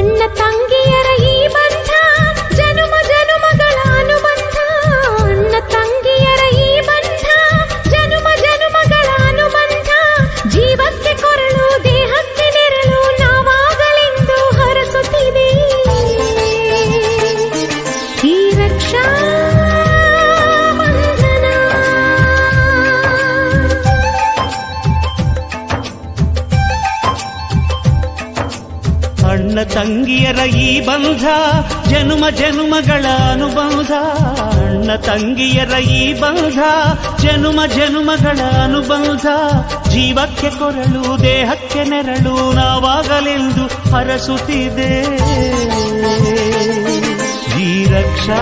ಅಣ್ಣ ತಂಗಿಯರ ಈ ಬಂಧ ಜನುಮ ಜನುಮಗಳ ಅನುಬಂಧ. ಅಣ್ಣ ತಂಗಿಯರ ಈ ಬಂಧ ಜನುಮ ಜನುಮಗಳ ಅನುಬಂಧ. ಜೀವಕ್ಕೆ ಕೊರಳು ದೇಹಕ್ಕೆ ನೆರಳು ನಾವಾಗಲೆಂದು ಹರಸುತ್ತಿದೆ ಈ ರಕ್ಷಾ ಬಂಧನ. ಅಣ್ಣ ತಂಗಿಯರ ಈ ಬಂಧ ಜನುಮ ಜನುಮಗಳ ಅನುಬಂಧ. ಅಣ್ಣ ತಂಗಿಯರ ಈ ಬಂಧ ಜನುಮ ಜನುಮಗಳ ಅನುಬಂಧ. ಜೀವಕ್ಕೆ ಕೊರಳು ದೇಹಕ್ಕೆ ನೆರಳು ನಾವಾಗಲೆಂದು ಹರಸುತ್ತಿದೆ ಈ ರಕ್ಷಾ